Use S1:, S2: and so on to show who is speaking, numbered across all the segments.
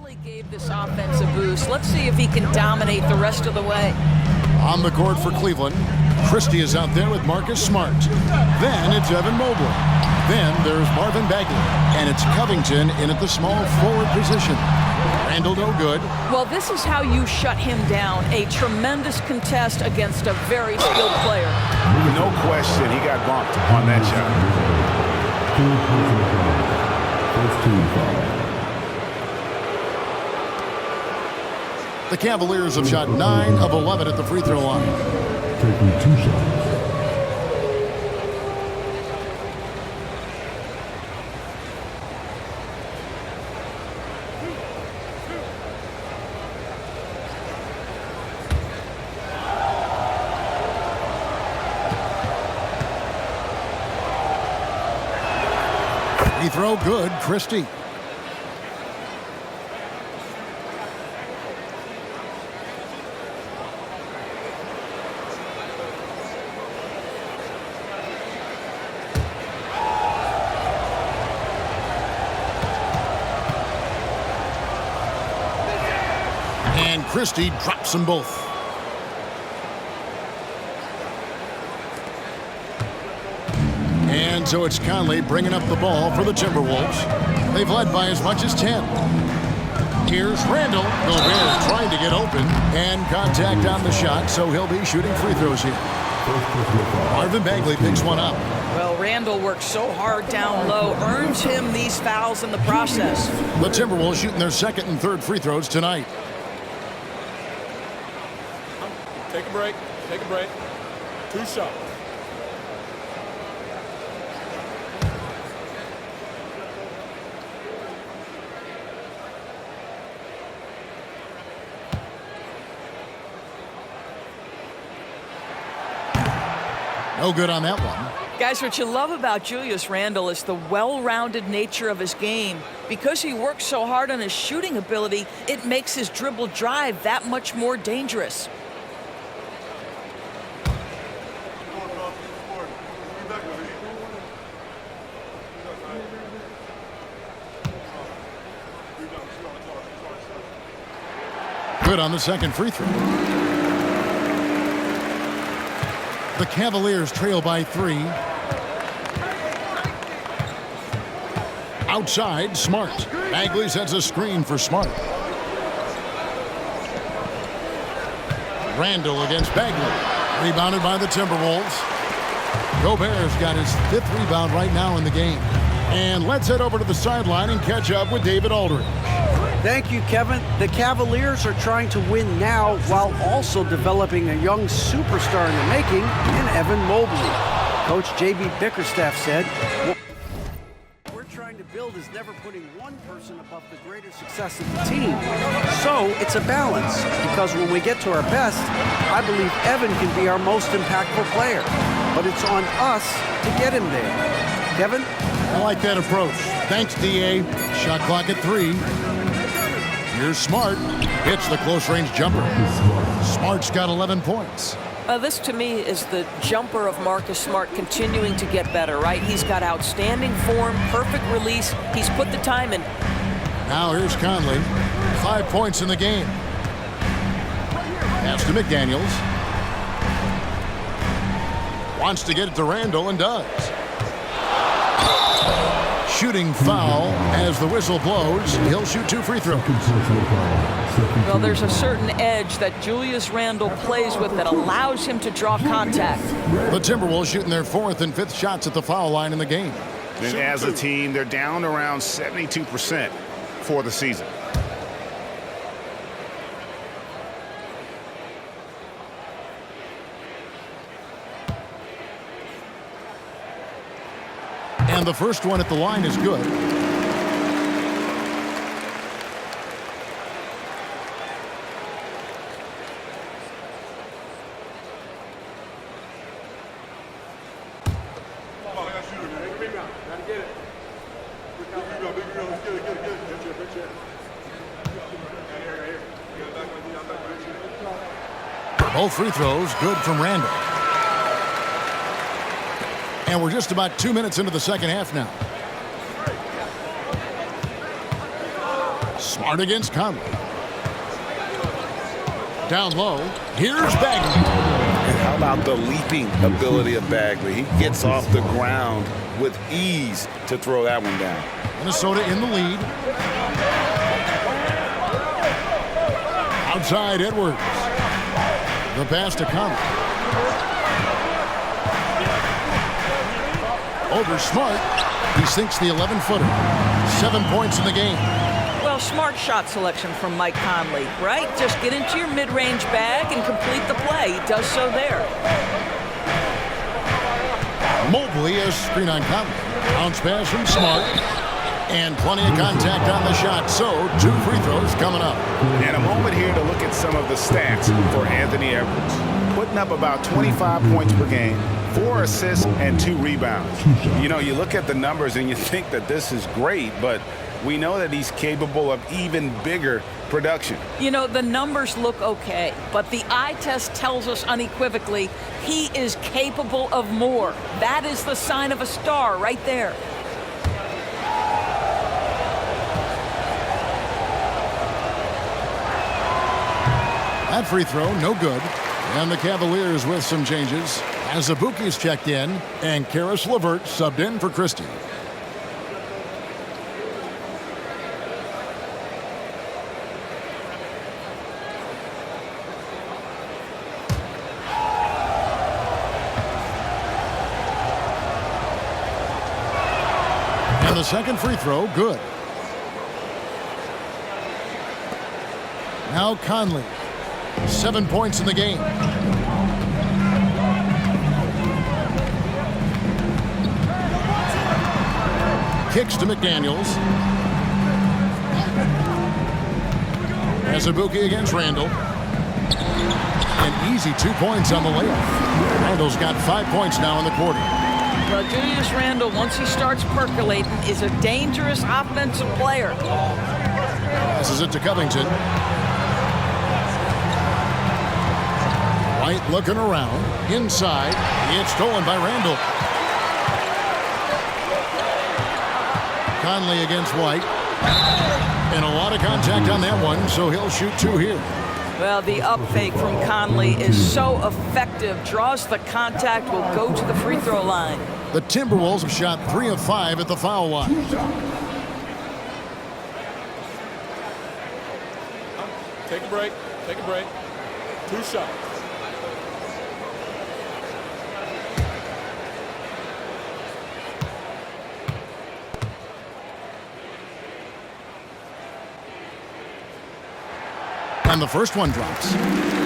S1: really gave this offense a boost. Let's see if he can dominate the rest of the way.
S2: On the court for Cleveland, Christie is out there with Marcus Smart. Then it's Evan Mobley. Then there's Marvin Bagley. And it's Covington in at the small forward position. Randall no good.
S1: Well, this is how you shut him down. A tremendous contest against a very skilled player.
S3: No question, he got bumped on that shot.
S2: The Cavaliers have shot 9 of 11 at the free throw line.
S4: Taking 2 shots.
S2: Free throw good, Christie. And Christie drops them both. And so it's Conley bringing up the ball for the Timberwolves. They've led by as much as 10. Here's Randall. Gobert trying to get open. And contact on the shot, so he'll be shooting free throws here. Marvin Bagley picks one up.
S1: Well, Randall works so hard down low, earns him these fouls in the process.
S2: The Timberwolves shooting their second and third free throws tonight.
S5: Take a break. Take a break. 2 shots.
S2: No good on that one.
S1: Guys, what you love about Julius Randle is the well-rounded nature of his game. Because he works so hard on his shooting ability, it makes his dribble drive that much more dangerous.
S2: Good on the second free throw. The Cavaliers trail by 3. Outside, Smart. Bagley sets a screen for Smart. Randall against Bagley. Rebounded by the Timberwolves. Gobert's got his 5th rebound right now in the game. And let's head over to the sideline and catch up with David Aldridge.
S6: Thank you, Kevin. The Cavaliers are trying to win now while also developing a young superstar in the making in Evan Mobley. Coach J.B. Bickerstaff said, "What we're trying to build is never putting one person above the greater success of the team. So it's a balance, because when we get to our best, I believe Evan can be our most impactful player. But it's on us to get him there." Kevin?
S2: I like that approach. Thanks, D.A. Shot clock at 3. Here's Smart. Hits the close-range jumper. Smart's got 11 points.
S1: This, to me, is the jumper of Marcus Smart continuing to get better, right? He's got outstanding form, perfect release. He's put the time in.
S2: Now here's Conley. 5 points in the game. Pass to McDaniels. Wants to get it to Randall and does. Shooting foul as the whistle blows. He'll shoot 2 free throws.
S1: Well, there's a certain edge that Julius Randle plays with that allows him to draw contact.
S2: The Timberwolves shooting their 4th and 5th shots at the foul line in the game.
S3: And as a team, they're down around 72% for the season.
S2: And the first one at the line is good. Both free throws good from Randall. And we're just about 2 minutes into the second half now. Smart against Conley. Down low, here's Bagley.
S7: And how about the leaping ability of Bagley? He gets off the ground with ease to throw that one down.
S2: Minnesota in the lead. Outside Edwards. The pass to Conley. Over Smart. He sinks the 11-footer. 7 points in the game.
S1: Well, smart shot selection from Mike Conley, right? Just get into your mid-range bag and complete the play. He does so there.
S2: Mobley, a screen on Conley. Bounce pass from Smart. And plenty of contact on the shot. So, 2 free throws coming up.
S3: And a moment here to look at some of the stats for Anthony Edwards. Putting up about 25 points per game, 4 assists, and 2 rebounds. You know, you look at the numbers and you think that this is great, but we know that he's capable of even bigger production.
S1: You know, the numbers look okay, but the eye test tells us unequivocally he is capable of more. That is the sign of a star right there.
S2: That free throw, no good. And the Cavaliers with some changes. Azubuike's checked in, and Karis LeVert subbed in for Christie. And the second free throw, good. Now Conley. 7 points in the game. Kicks to McDaniels. Azubuike against Randall. An easy 2 points on the layup. Randall's got 5 points now in the quarter.
S1: Well, Julius Randle, once he starts percolating, is a dangerous offensive player.
S2: Passes it to Covington. White looking around. Inside. It's stolen by Randall. Conley against White. And a lot of contact on that one, so he'll shoot 2 here.
S1: Well, the up fake from Conley is so effective. Draws the contact, will go to the free throw line.
S2: The Timberwolves have shot 3 of 5 at the foul line.
S5: Take a break. Take a break. 2 shots.
S2: And the first one drops.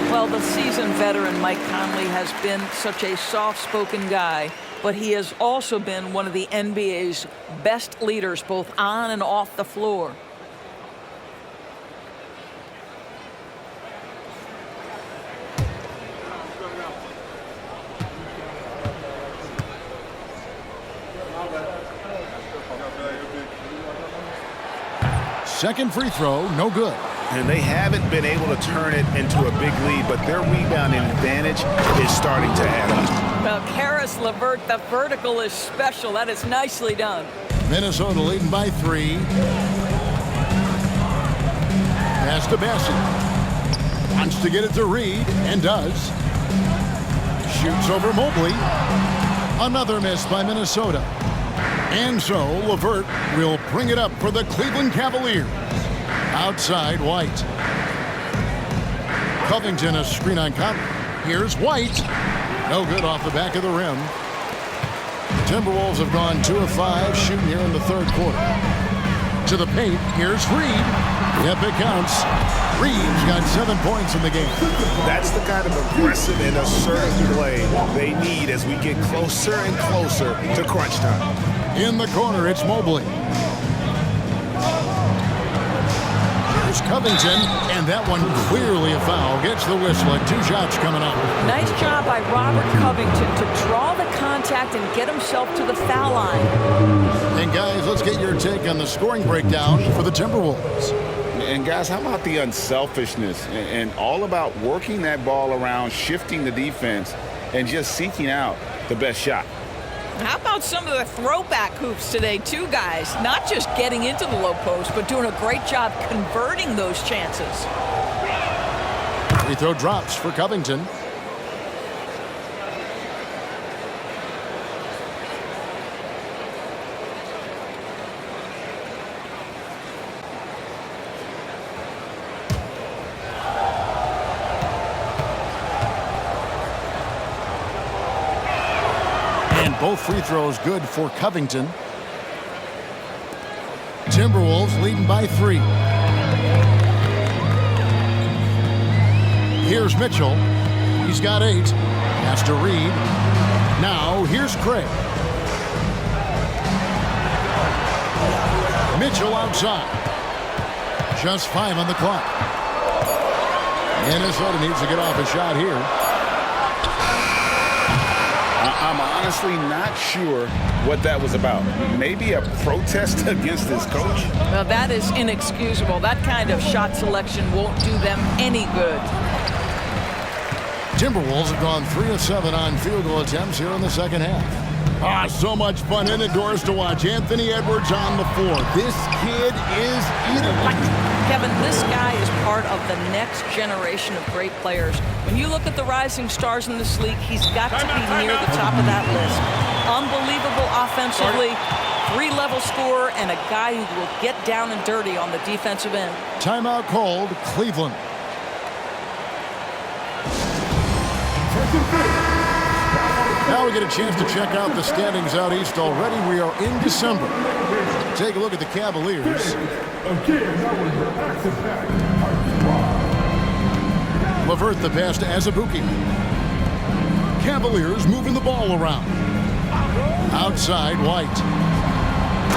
S1: Well, the seasoned veteran Mike Conley has been such a soft-spoken guy, but he has also been one of the NBA's best leaders, both on and off the floor.
S2: Second free throw, no good.
S3: And they haven't been able to turn it into a big lead, but their rebounding advantage is starting to add up.
S1: Well, Karis LeVert, the vertical is special. That is nicely done.
S2: Minnesota leading by 3. Pass to Bassett. Wants to get it to Reed, and does. Shoots over Mobley. Another miss by Minnesota. And so LeVert will bring it up for the Cleveland Cavaliers. Outside White. Covington a screen on Conley. Here's White. No good off the back of the rim. Timberwolves have gone 2 of 5 shooting here in the third quarter. To the paint. Here's Reed. Yep, it counts. Reed's got 7 points in the game.
S3: That's the kind of aggressive and assertive play they need as we get closer and closer to crunch time.
S2: In the corner, it's Mobley. Here's Covington, and that one clearly a foul. Gets the whistle at 2 shots coming up.
S1: Nice job by Robert Covington to draw the contact and get himself to the foul line.
S2: And guys, let's get your take on the scoring breakdown for the Timberwolves.
S3: And guys, how about the unselfishness and all about working that ball around, shifting the defense, and just seeking out the best shot?
S1: How about some of the throwback hoops today, too, guys? Not just getting into the low post, but doing a great job converting those chances.
S2: Free throw drops for Covington. And both free throws good for Covington. Timberwolves leading by 3. Here's Mitchell. He's got 8. Has to Reed. Now here's Craig. Mitchell outside. Just 5 on the clock. Minnesota needs to get off a shot here.
S3: I'm honestly not sure what that was about. Maybe a protest against his coach?
S1: Well, that is inexcusable. That kind of shot selection won't do them any good.
S2: Timberwolves have gone 3 of 7 on field goal attempts here in the second half. So much fun indoors to watch. Anthony Edwards on the floor. This kid is electric.
S1: Kevin, this guy is part of the next generation of great players. When you look at the rising stars in this league, he's got to be near the top of that list. Unbelievable offensively, 3-level scorer, and a guy who will get down and dirty on the defensive end.
S2: Timeout called, Cleveland. Now we get a chance to check out the standings out east already. We are in December. Take a look at the Cavaliers. LeVert the pass to Azubuike. Cavaliers moving the ball around. Outside, White.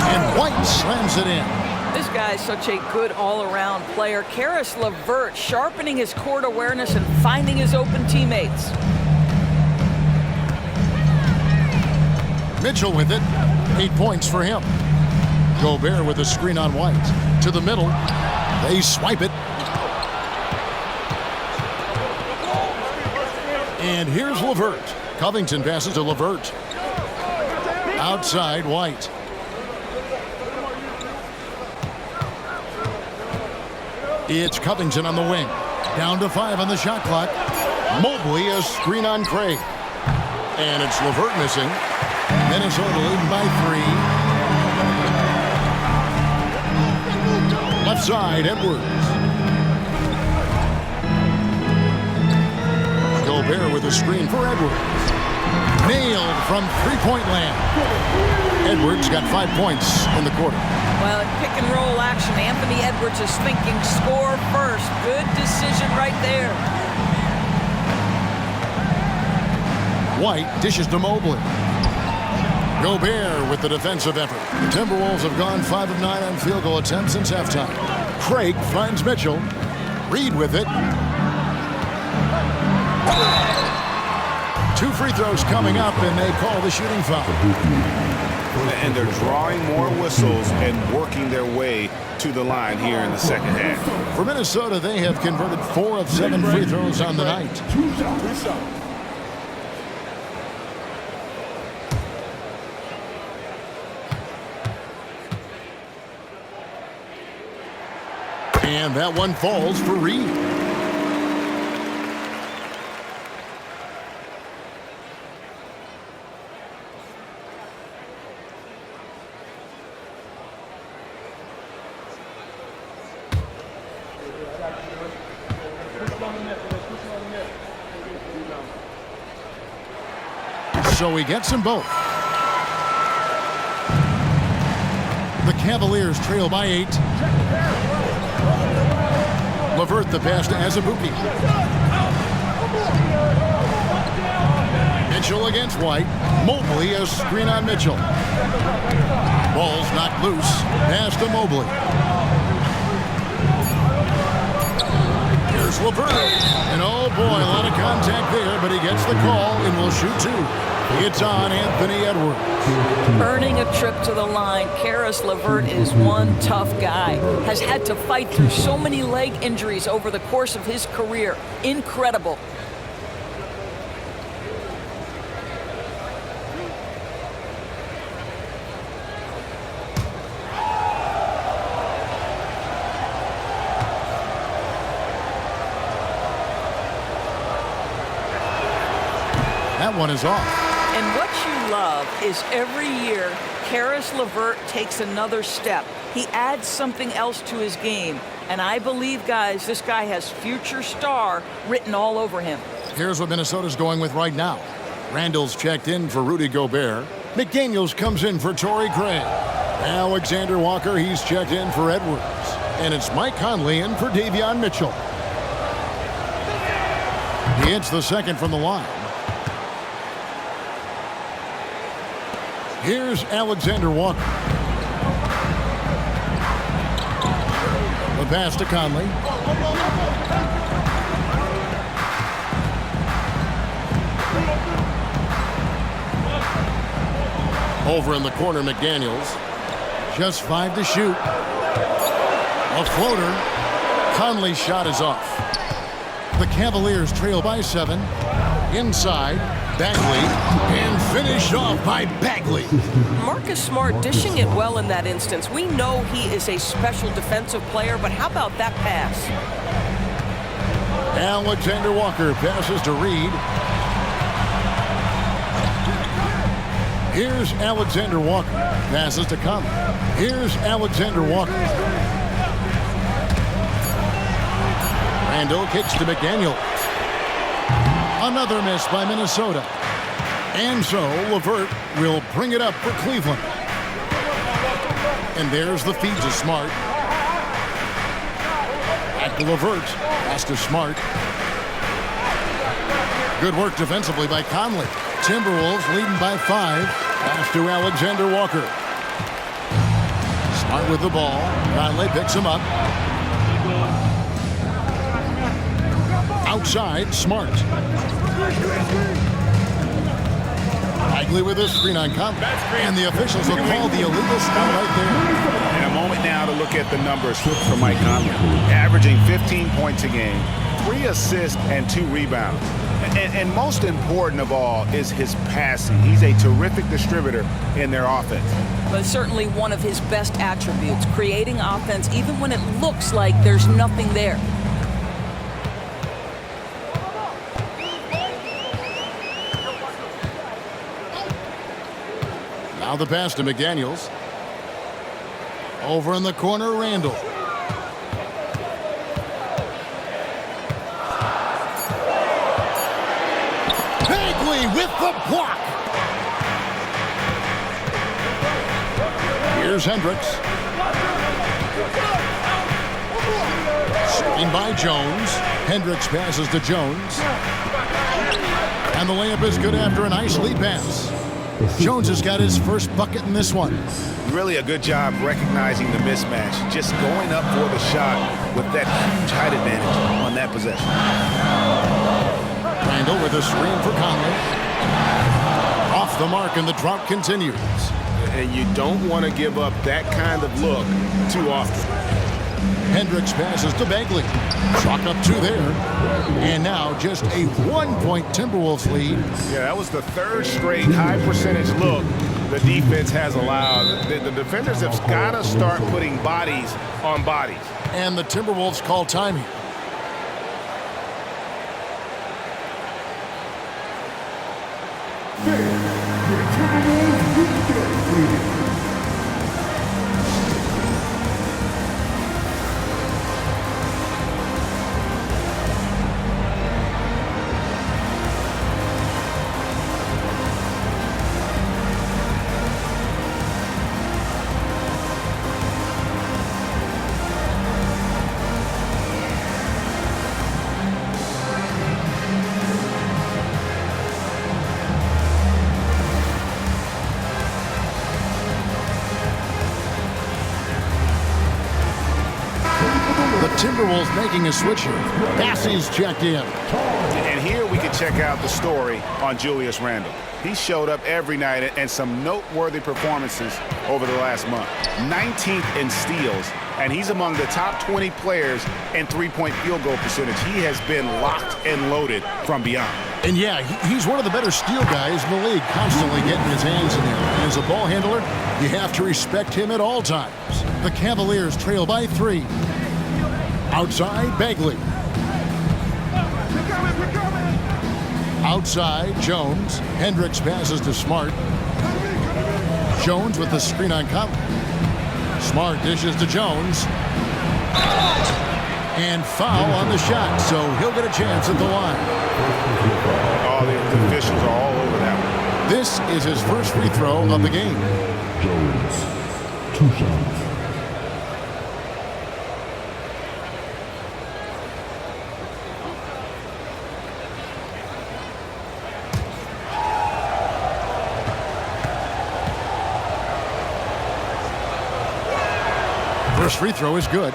S2: And White slams it in.
S1: This guy is such a good all-around player. Karis LeVert sharpening his court awareness and finding his open teammates.
S2: Mitchell with it. 8 points for him. Gobert with a screen on White. To the middle. They swipe it. And here's LeVert. Covington passes to LeVert. Outside, White. It's Covington on the wing. Down to 5 on the shot clock. Mobley a screen on Craig. And it's LeVert missing. Minnesota leading by 3. Left side, Edwards. Gobert with a screen for Edwards. Nailed from three-point land. Edwards got 5 points in the quarter.
S1: Well, in pick and roll action, Anthony Edwards is thinking score first. Good decision right there.
S2: White dishes to Mobley. Gobert with the defensive effort. The Timberwolves have gone 5 of 9 on field goal attempts since halftime. Craig finds Mitchell. Reed with it. 2 free throws coming up, and they call the shooting foul.
S3: And they're drawing more whistles and working their way to the line here in the second half.
S2: For Minnesota, they have converted 4 of 7 free throws on the night. And that one falls for Reed. So he gets them both. The Cavaliers trail by 8. LeVert the pass to Azubuike. Mitchell against White. Mobley a screen on Mitchell. Ball's knocked loose. Pass to Mobley. Here's LeVert. And oh boy, a lot of contact there, but he gets the call and will shoot 2. It's on Anthony Edwards.
S1: Earning a trip to the line, Karis LeVert is one tough guy. Has had to fight through so many leg injuries over the course of his career. Incredible.
S2: that one is off.
S1: And what you love is every year, Karis LeVert takes another step. He adds something else to his game. And I believe, guys, this guy has future star written all over him.
S2: Here's what Minnesota's going with right now. Randall's checked in for Rudy Gobert. McDaniels comes in for Torrey Craig. Alexander Walker, he's checked in for Edwards. And it's Mike Conley in for Davion Mitchell. He hits the second from the line. Here's Alexander Walker. The pass to Conley. Over in the corner, McDaniels. Just 5 to shoot. A floater. Conley's shot is off. The Cavaliers trail by 7. Inside, Bagley, and finished off by Bagley.
S8: Marcus Smart dishing it well in that instance. We know he is a special defensive player, but how about that pass?
S2: Alexander Walker passes to Reed. Here's Alexander Walker. Passes to Conley. Here's Alexander Walker. Randall kicks to McDaniel. Another miss by Minnesota. And so LeVert will bring it up for Cleveland. And there's the feed to Smart. Back to LeVert. Pass to Smart. Good work defensively by Conley. Timberwolves leading by 5. Pass to Alexander Walker. Smart with the ball. Conley picks him up. Outside, Smart. Bagley with a screen on Conley. And the officials will call the illegal foul right there.
S3: And a moment now to look at the numbers for Mike Conley. Averaging 15 points a game, 3 assists, and 2 rebounds. And most important of all is his passing. He's a terrific distributor in their offense.
S1: But certainly one of his best attributes, creating offense even when it looks like there's nothing there.
S2: Now the pass to McDaniels. Over in the corner, Randall. Bagley with the block. Here's Hendricks. Screen by Jones. Hendricks passes to Jones. And the layup is good after a nice lead pass. Jones has got his first bucket in this one.
S3: Really a good job recognizing the mismatch. Just going up for the shot with that huge height advantage on that possession.
S2: Randall with a screen for Conley. Off the mark, and the drought continues.
S3: And you don't want to give up that kind of look too often.
S2: Hendricks passes to Bagley. Chalk up 2 there. And now just a 1-point Timberwolves lead.
S3: Yeah, that was the 3rd straight high percentage look the defense has allowed. The defenders have got to start putting bodies on bodies.
S2: And the Timberwolves call time here. Timberwolves making a switch here. Bassey's checked in.
S3: And here we can check out the story on Julius Randle. He showed up every night and some noteworthy performances over the last month. 19th in steals, and he's among the top 20 players in three-point field goal percentage. He has been locked and loaded from beyond.
S2: And yeah, he's one of the better steal guys in the league, constantly getting his hands in there. And as a ball handler, you have to respect him at all times. The Cavaliers trail by 3. Outside, Bagley. Outside, Jones. Hendricks passes to Smart. Jones with the screen on Conley. Smart dishes to Jones. And foul on the shot, so he'll get a chance at the line.
S3: Oh, the officials are all over that one.
S2: This is his first free throw of the game.
S4: Jones, 2 shots.
S2: First free throw is good.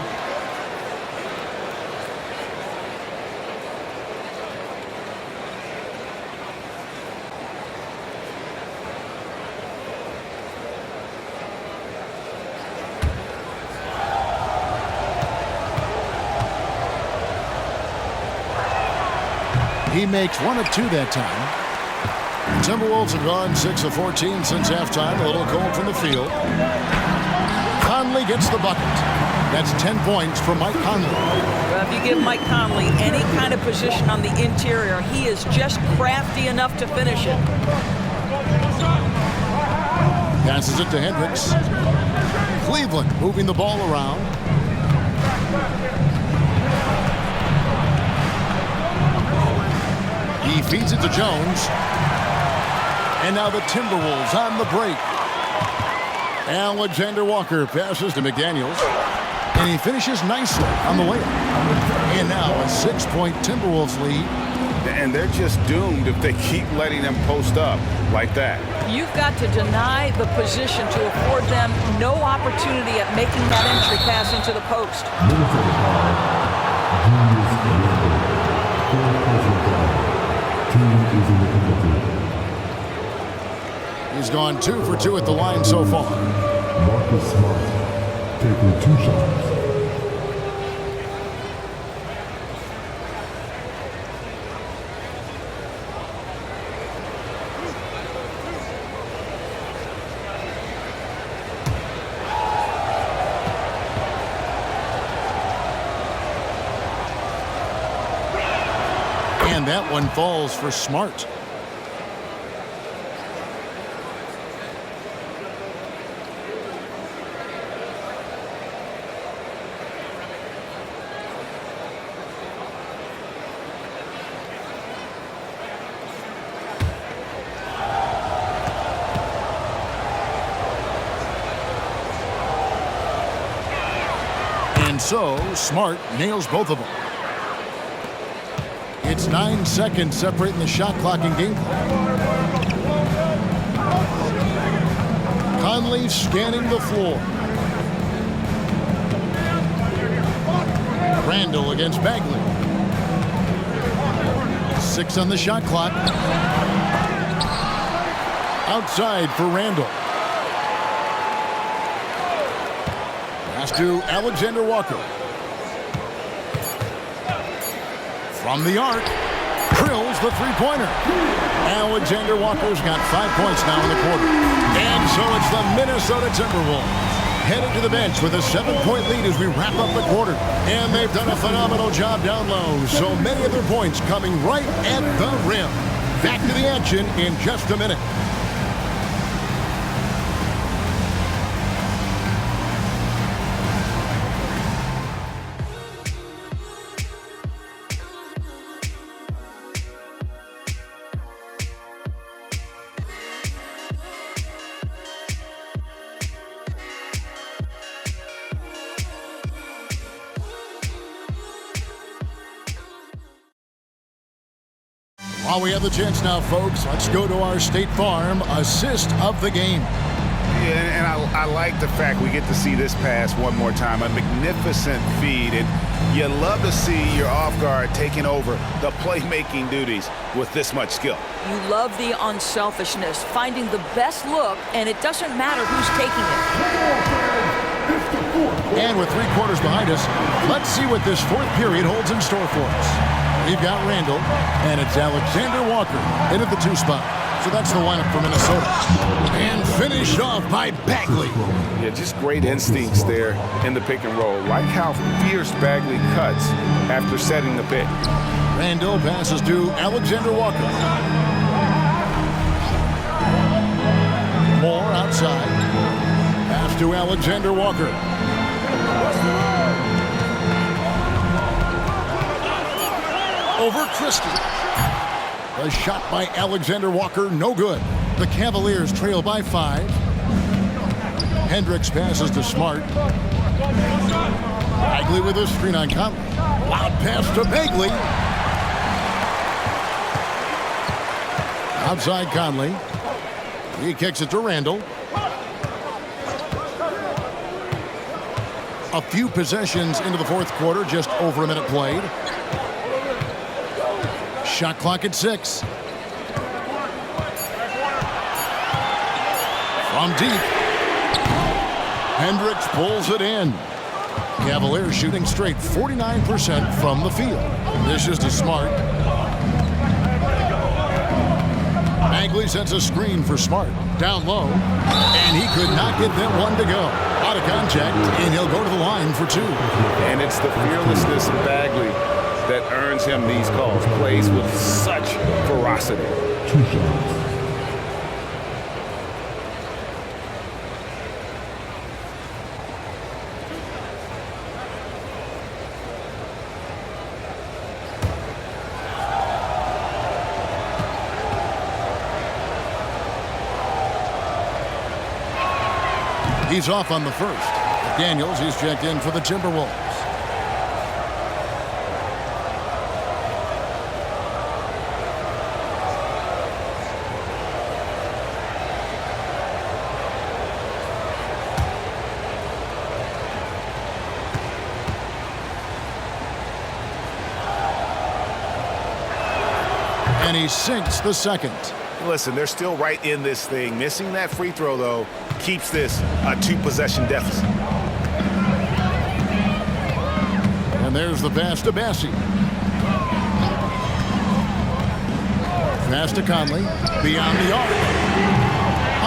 S2: He makes 1 of 2 that time. The Timberwolves have gone 6 of 14 since halftime. A little cold from the field. Conley gets the bucket. That's 10 points for Mike Conley.
S1: Well, if you give Mike Conley any kind of position on the interior, he is just crafty enough to finish it.
S2: Passes it to Hendricks. Cleveland moving the ball around. He feeds it to Jones. And now the Timberwolves on the break. Alexander Walker passes to McDaniels. And he finishes nicely on the layup. And now a 6-point Timberwolves lead.
S3: And they're just doomed if they keep letting them post up like that.
S1: You've got to deny the position to afford them no opportunity at making that entry pass into the post.
S4: Minnesota foul. Julius Randle. 4th personal foul. Team is in the penalty.
S2: He's gone 2 for 2 at the line so far.
S4: Marcus Smart taking 2 shots.
S2: And that one falls for Smart. And so, Smart nails both of them. It's 9 seconds separating the shot clock and game clock. Conley scanning the floor. Randle against Bagley. 6 on the shot clock. Outside for Randle. Pass to Alexander Walker. From the arc, drills the three-pointer. Alexander Walker's got 5 points now in the quarter. And so it's the Minnesota Timberwolves headed to the bench with a 7-point lead as we wrap up the quarter. And they've done a phenomenal job down low. So many of their points coming right at the rim. Back to the action in just a minute. While we have the chance now, folks, let's go to our State Farm assist of the game.
S3: Yeah, and I like the fact we get to see this pass one more time. A magnificent feed, and you love to see your off guard taking over the playmaking duties with this much skill.
S1: You love the unselfishness, finding the best look, and it doesn't matter who's taking it.
S2: And with 3 quarters behind us, let's see what this 4th period holds in store for us. We've got Randle, and it's Alexander Walker into the 2 spot. So that's the lineup for Minnesota. And finished off by Bagley.
S3: Yeah, just great instincts there in the pick and roll. Like how fierce Bagley cuts after setting the pick.
S2: Randall passes to Alexander Walker. Moore outside. Pass to Alexander Walker. Over Christie. A shot by Alexander Walker, no good. The Cavaliers trail by 5. Hendricks passes to Smart. Bagley with a screen on Conley. Loud pass to Bagley. Outside Conley. He kicks it to Randall. A few possessions into the fourth quarter, just over a minute played. Shot clock at 6. From deep. Hendricks pulls it in. Cavaliers shooting straight 49% from the field. This is to Smart. Bagley sets a screen for Smart. Down low. And he could not get that one to go. Out of contact, and he'll go to the line for 2.
S3: And it's the fearlessness of Bagley that earns him these calls. Plays with such ferocity.
S4: 2 shots.
S2: He's off on the first. Daniels, he's checked in for the Timberwolves. And he sinks the second.
S3: Listen, they're still right in this thing. Missing that free throw, though, keeps this a 2-possession deficit.
S2: And there's the pass to Bassey. Pass to Conley. Beyond the arc.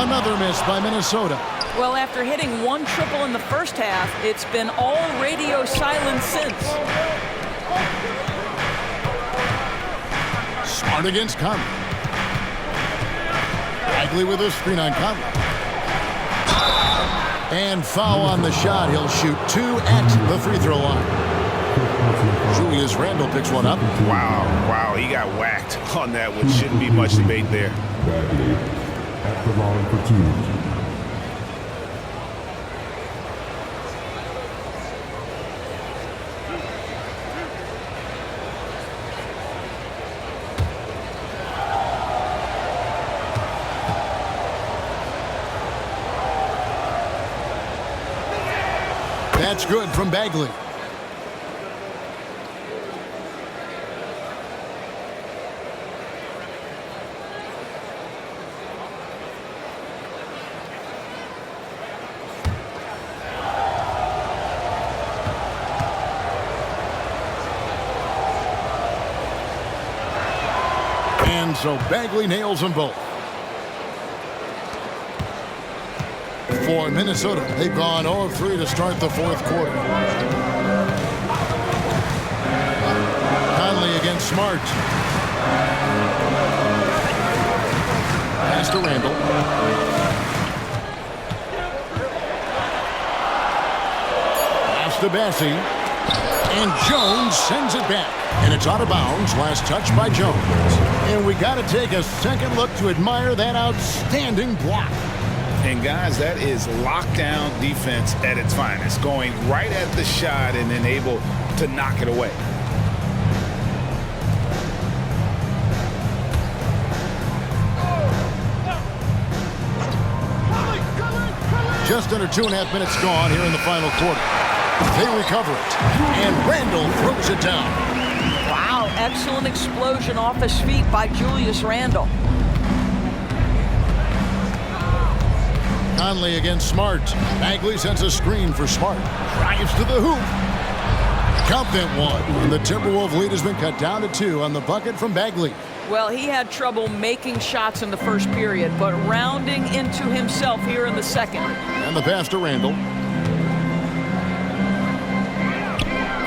S2: Another miss by Minnesota.
S1: Well, after hitting 1 triple in the first half, it's been all radio silence since.
S2: Smart against Conley. Bagley with a screen on Conley. And foul on the shot. He'll shoot 2 at the free throw line. Julius Randle picks one up.
S3: Wow, he got whacked on that one. Shouldn't be much debate there.
S4: Bagley at the line for 2.
S2: That's good from Bagley. And so Bagley nails them both. For Minnesota, they've gone 0 of 3 to start the fourth quarter. Conley against Smart. Pass to Randall. Pass to Bassey. And Jones sends it back. And it's out of bounds. Last touch by Jones. And we got to take a second look to admire that outstanding block.
S3: And guys, that is lockdown defense at its finest. Going right at the shot and then able to knock it away.
S2: Just under 2.5 minutes gone here in the final quarter. They recover it. And Randall throws it down.
S1: Wow, excellent explosion off his feet by Julius Randle.
S2: Conley against Smart. Bagley sends a screen for Smart. Drives to the hoop. Count that one. And the Timberwolves lead has been cut down to 2 on the bucket from Bagley.
S1: Well, he had trouble making shots in the first period, but rounding into himself here in the second.
S2: And the pass to Randall.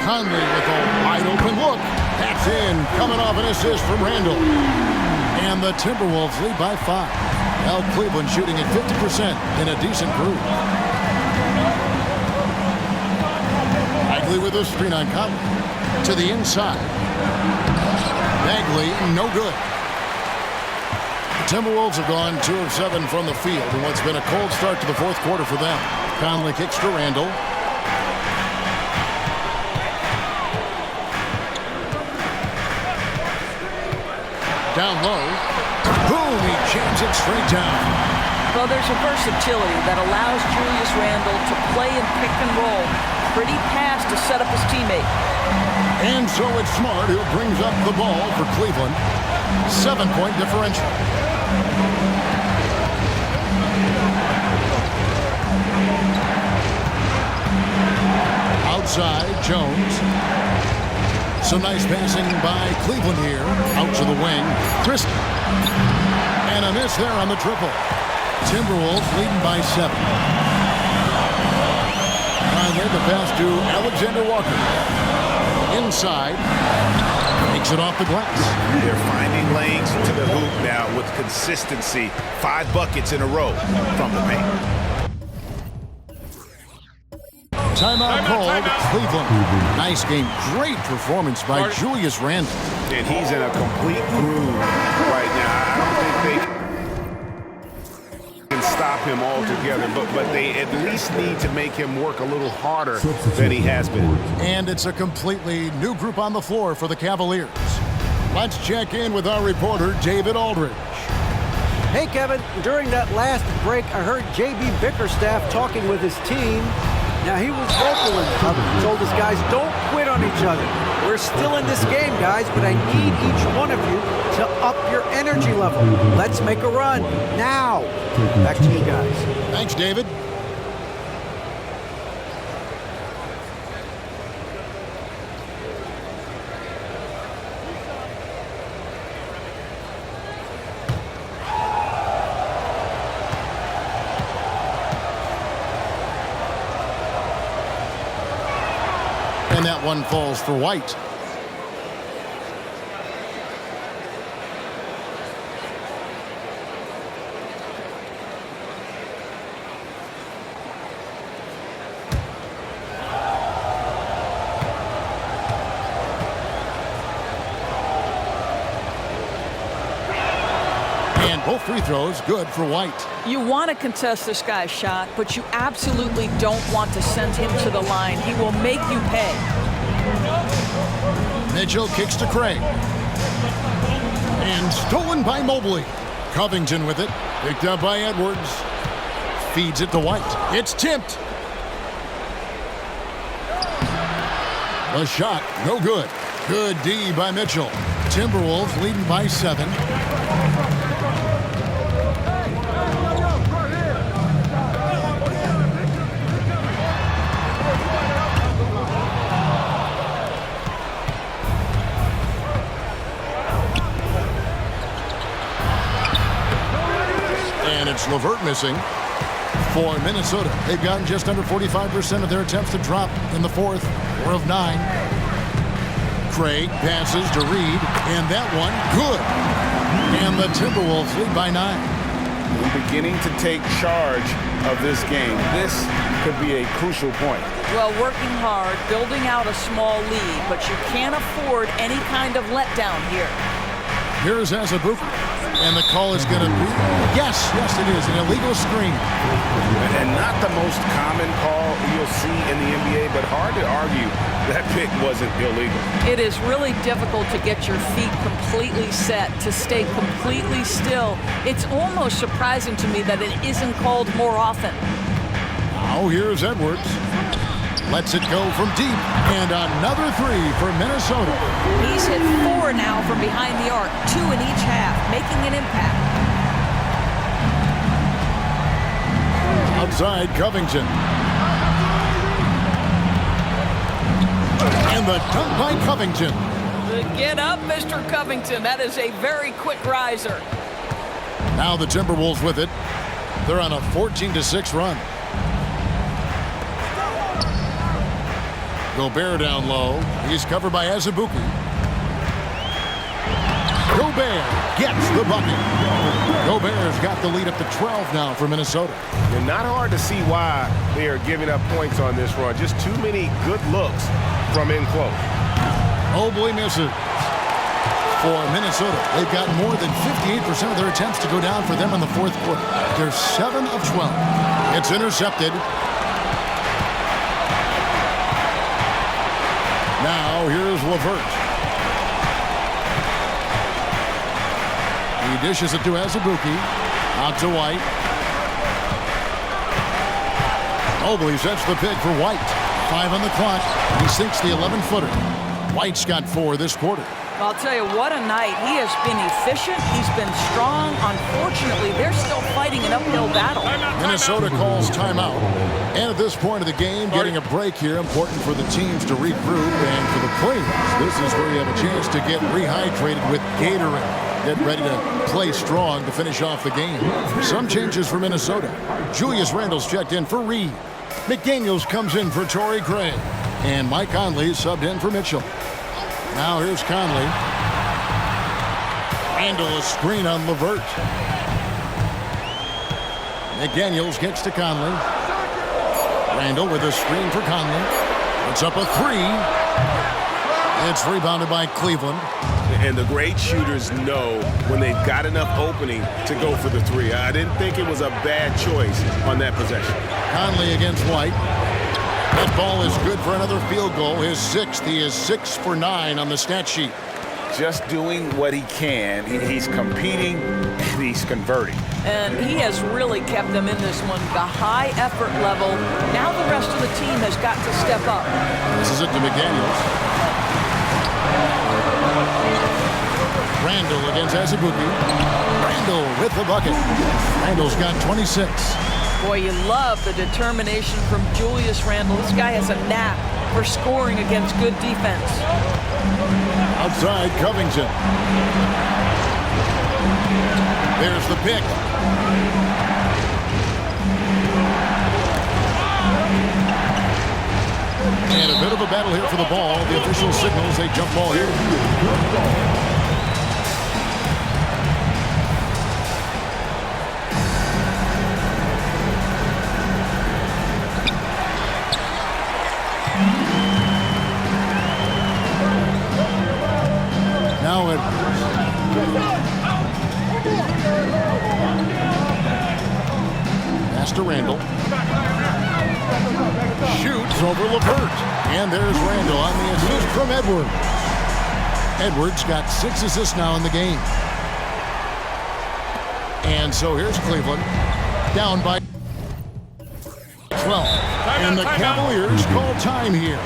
S2: Conley with a wide open look. That's in, coming off an assist from Randall. And the Timberwolves lead by 5. Now Cleveland shooting at 50% in a decent group. Bagley with a screen on Conley. To the inside. Bagley, no good. The Timberwolves have gone 2 of 7 from the field in what's been a cold start to the fourth quarter for them. Conley kicks to Randall. Down low. Boom, he jams it straight down.
S1: Well, there's a versatility that allows Julius Randle to play in pick and roll. Pretty pass to set up his teammate.
S2: And so it's Smart who brings up the ball for Cleveland. 7-point differential. Outside, Jones. Some nice passing by Cleveland here. Out to the wing. Tristan. And a miss there on the triple. Timberwolves leading by 7. Finally, the pass to Alexander Walker. Inside. Takes it off the glass.
S3: They're finding lanes to the hoop now with consistency. 5 buckets in a row from the paint.
S2: Timeout called. Cleveland. Nice game. Great performance by Julius Randle.
S3: And he's in a complete groove right now. I don't think they can stop him altogether, but they at least need to make him work a little harder than he has been.
S2: And it's a completely new group on the floor for the Cavaliers. Let's check in with our reporter, David Aldridge.
S6: Hey, Kevin. During that last break, I heard J.B. Bickerstaff talking with his team. Now, he was vocal and told his guys, don't quit on each other. We're still in this game, guys, but I need each one of you to up your energy level. Let's make a run now. Back to you guys.
S2: Thanks, David. And that one falls for White. And both free throws good for White.
S1: You want to contest this guy's shot, but you absolutely don't want to send him to the line. He will make you pay.
S2: Mitchell kicks to Craig. And stolen by Mobley. Covington with it. Picked up by Edwards. Feeds it to White. It's tipped. The shot, no good. Good D by Mitchell. Timberwolves leading by 7. And it's LeVert missing for Minnesota. They've gotten just under 45% of their attempts to drop in the fourth. 4 of 9. Craig passes to Reed, and that one good. And the Timberwolves lead by 9.
S3: We're beginning to take charge of this game. This could be a crucial point.
S1: Well, working hard, building out a small lead, but you can't afford any kind of letdown here.
S2: Here's Azubuike, and the call is going to be, yes, it is, an illegal screen.
S3: And not the most common call you'll see in the NBA, but hard to argue that pick wasn't illegal.
S1: It is really difficult to get your feet completely set, to stay completely still. It's almost surprising to me that it isn't called more often.
S2: Now here's Edwards. Lets it go from deep, and another 3 for Minnesota.
S1: He's hit 4 now from behind the arc, 2 in each half, making an impact.
S2: Outside Covington. And the dunk by Covington.
S1: Get up, Mr. Covington. That is a very quick riser.
S2: Now the Timberwolves with it. They're on a 14-6 run. Gobert down low. He's covered by Azubuike. Gobert gets the bucket. Gobert's got the lead up to 12 now for Minnesota.
S3: And not hard to see why they are giving up points on this run. Just too many good looks from in close.
S2: Mobley misses. For Minnesota, they've got more than 58% of their attempts to go down for them in the fourth quarter. They're 7 of 12. It's intercepted. Now here's LeVert. He dishes it to Azubuike. Out to White. Mobley sets the pick for White. 5 on the clock. He sinks the 11-footer. White's got 4 this quarter.
S1: I'll tell you, what a night. He has been efficient. He's been strong. Unfortunately, they're still fighting an uphill battle.
S2: Minnesota calls timeout. And at this point of the game, getting a break here, important for the teams to regroup. And for the players, this is where you have a chance to get rehydrated with Gatorade. Get ready to play strong to finish off the game. Some changes for Minnesota. Julius Randle's checked in for Reed. McDaniels comes in for Torrey Craig. And Mike Conley subbed in for Mitchell. Now here's Conley. Randle a screen on LeVert. McDaniels gets to Conley. Randle with a screen for Conley. It's up a 3. It's rebounded by Cleveland.
S3: And the great shooters know when they've got enough opening to go for the 3. I didn't think it was a bad choice on that possession.
S2: Conley against White. That ball is good for another field goal. His 6th. He is 6 for 9 on the stat sheet.
S3: Just doing what he can. He's competing, and he's converting.
S1: And he has really kept them in this one. The high effort level. Now the rest of the team has got to step up.
S2: This is it to McDaniels. Randle against Azubuike. Randle with the bucket. Randle's got 26.
S1: Boy, you love the determination from Julius Randle. This guy has a knack for scoring against good defense.
S2: Outside, Covington. There's the pick. And a bit of a battle here for the ball. The official signals a jump ball here. Now pass to Randle. Shoots over LeVert. And there's Randle on the assist from Edwards. Edwards got 6 assists now in the game. And so here's Cleveland. Down by 12. And the Cavaliers call time here.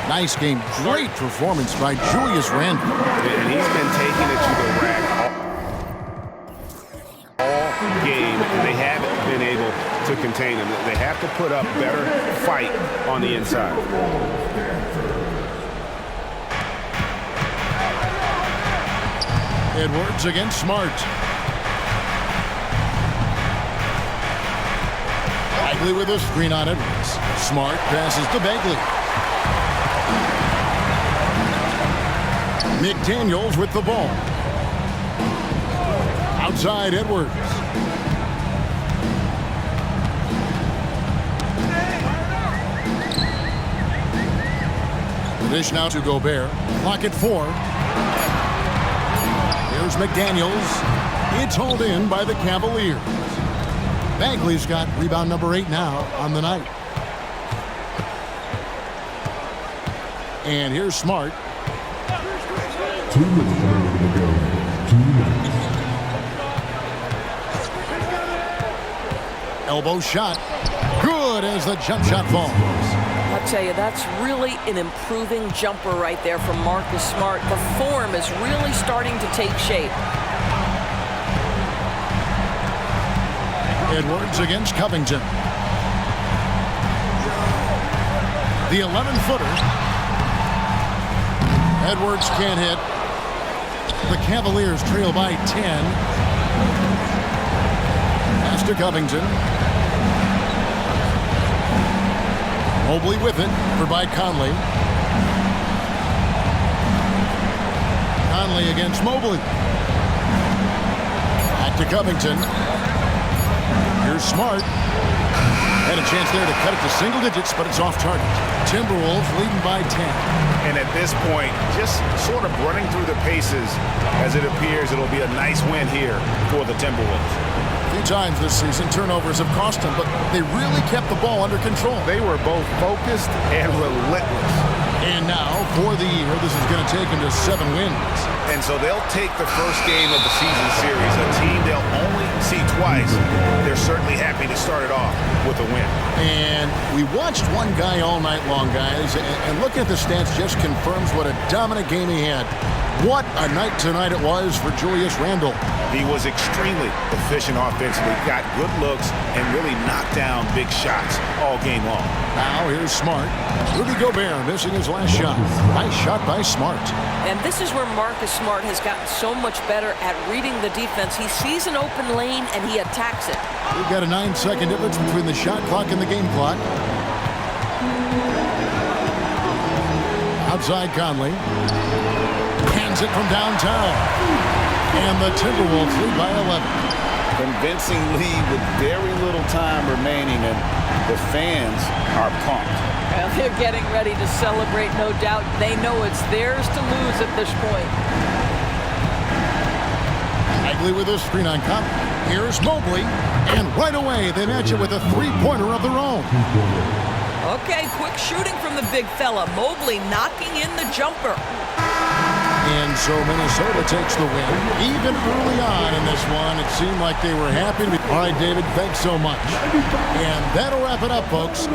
S2: Nice game. Great performance by Julius Randle.
S3: And he's been taking it to the rack all game. They haven't been able to contain him. They have to put up better fight on the inside.
S2: Edwards against Smart. Bagley with a screen on Edwards. Smart passes to Bagley. McDaniels with the ball. Outside Edwards. The dish now to Gobert. Clock at 4. Here's McDaniels. It's hauled in by the Cavaliers. Bagley's got rebound number 8 now on the night. And here's Smart.
S4: 2 minutes remaining to go. 2 minutes.
S2: Elbow shot. Good as the jump shot falls.
S8: I'll tell you, that's really an improving jumper right there from Marcus Smart. The form is really starting to take shape.
S2: Edwards against Covington. The 11-footer. Edwards can't hit. The Cavaliers trail by 10. Pass to Covington. Mobley with it for by Conley. Conley against Mobley. Back to Covington. Here's Smart. Had a chance there to cut it to single digits, but it's off target. Timberwolves leading by 10.
S3: And at this point, just sort of running through the paces as it appears it'll be a nice win here for the Timberwolves.
S2: A few times this season, turnovers have cost them, but they really kept the ball under control.
S3: They were both focused and relentless.
S2: And now, for the year, this is going to take them to 7 wins.
S3: And so they'll take the first game of the season series, a team they'll only see twice. They're certainly happy to start it off with a win.
S2: And we watched one guy all night long, guys, and looking at the stats just confirms what a dominant game he had. What a night tonight it was for Julius Randle.
S3: He was extremely efficient offensively, got good looks, and really knocked down big shots all game long.
S2: Now here's Smart. Rudy Gobert missing his last shot. Nice shot by Smart.
S8: And this is where Marcus Smart has gotten so much better at reading the defense. He sees an open lane and he attacks it.
S2: We've got a 9-second difference between the shot clock and the game clock. Outside Conley. Hands it from downtown. And the Timberwolves lead by 11.
S7: Convincing lead with very little time remaining, and the fans are pumped.
S8: Well, they're getting ready to celebrate, no doubt. They know it's theirs to lose at this point.
S2: Bagley with a screen on Conley. Here's Mobley. And right away, they match it with a three-pointer of their own.
S1: Okay, quick shooting from the big fella. Mobley knocking in the jumper.
S2: And so Minnesota takes the win. Even early on in this one, it seemed like they were happy to be. All right, David, thanks so much. And that'll wrap it up, folks.